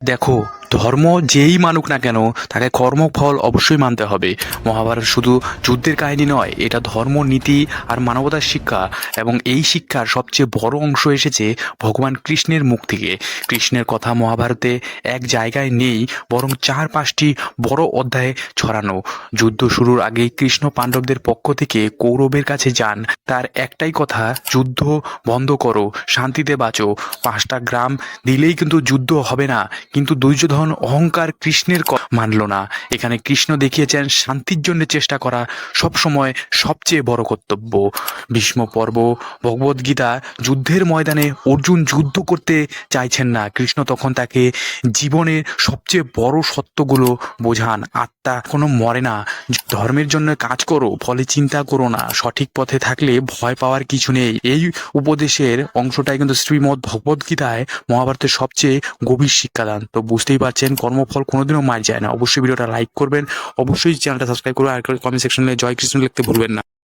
দেখো, ধর্ম যেই মানুক না কেন তাকে কর্মফল অবশ্যই মানতে হবে। মহাভারত শুধু যুদ্ধের কাহিনী নয়, এটা ধর্ম, নীতি আর মানবতার শিক্ষা। এবং এই শিক্ষার সবচেয়ে বড় অংশ এসেছে ভগবান কৃষ্ণের মুখ থেকে। কৃষ্ণের কথা মহাভারতে এক জায়গায় নেই, বরং 4-5টি বড় অধ্যায়ে ছড়ানো। যুদ্ধ শুরুর আগে কৃষ্ণ পাণ্ডবদের পক্ষ থেকে কৌরবের কাছে যান। তার একটাই কথা, যুদ্ধ বন্ধ করো, শান্তিতে বাঁচো। 5টা গ্রাম দিলেই কিন্তু যুদ্ধ হবে না। কিন্তু দুর্যোধন অহংকার কৃষ্ণের মানল না। এখানে কৃষ্ণ দেখিয়েছেন শান্তির জন্য চেষ্টা করা সবসময় সবচেয়ে বড় কর্তব্য। ভীষ্ম পর্ব, ভগবদ্গীতা, যুদ্ধের ময়দানে অর্জুন যুদ্ধ করতে চাইছেন না, কৃষ্ণ তখন তাকে জীবনের সবচেয়ে বড় সত্যগুলো বোঝান। আত্মা কোনো মরে না, ধর্মের জন্য কাজ করো, ফলে চিন্তা করো না, সঠিক পথে থাকলে ভয় পাওয়ার কিছু নেই। এই উপদেশের অংশটাই কিন্তু শ্রীমদ্ ভগবদ্গীতায় মহাভারতের সবচেয়ে গভীর শিক্ষাদান। তো বুঝতেই পারছেন, কর্মফল কোনোদিনও মার যায় না। অবশ্যই ভিডিওটা লাইক করবেন, অবশ্যই চ্যানেলটা সাবস্ক্রাইব করবেন, আর কমেন্ট সেকশনে জয় কৃষ্ণ লিখতে ভুলবেন না।